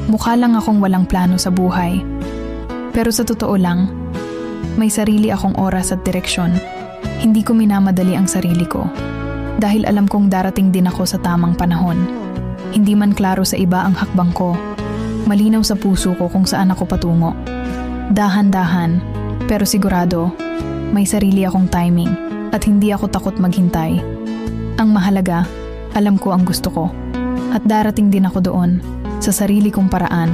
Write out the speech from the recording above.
Mukha lang akong walang plano sa buhay. Pero sa totoo lang, may sarili akong oras at direksyon. Hindi ko minamadali ang sarili ko. Dahil alam kong darating din ako sa tamang panahon. Hindi man klaro sa iba ang hakbang ko. Malinaw sa puso ko kung saan ako patungo. Dahan-dahan, pero sigurado, may sarili akong timing at hindi ako takot maghintay. Ang mahalaga, alam ko ang gusto ko. At darating din ako doon, sa sarili kong paraan,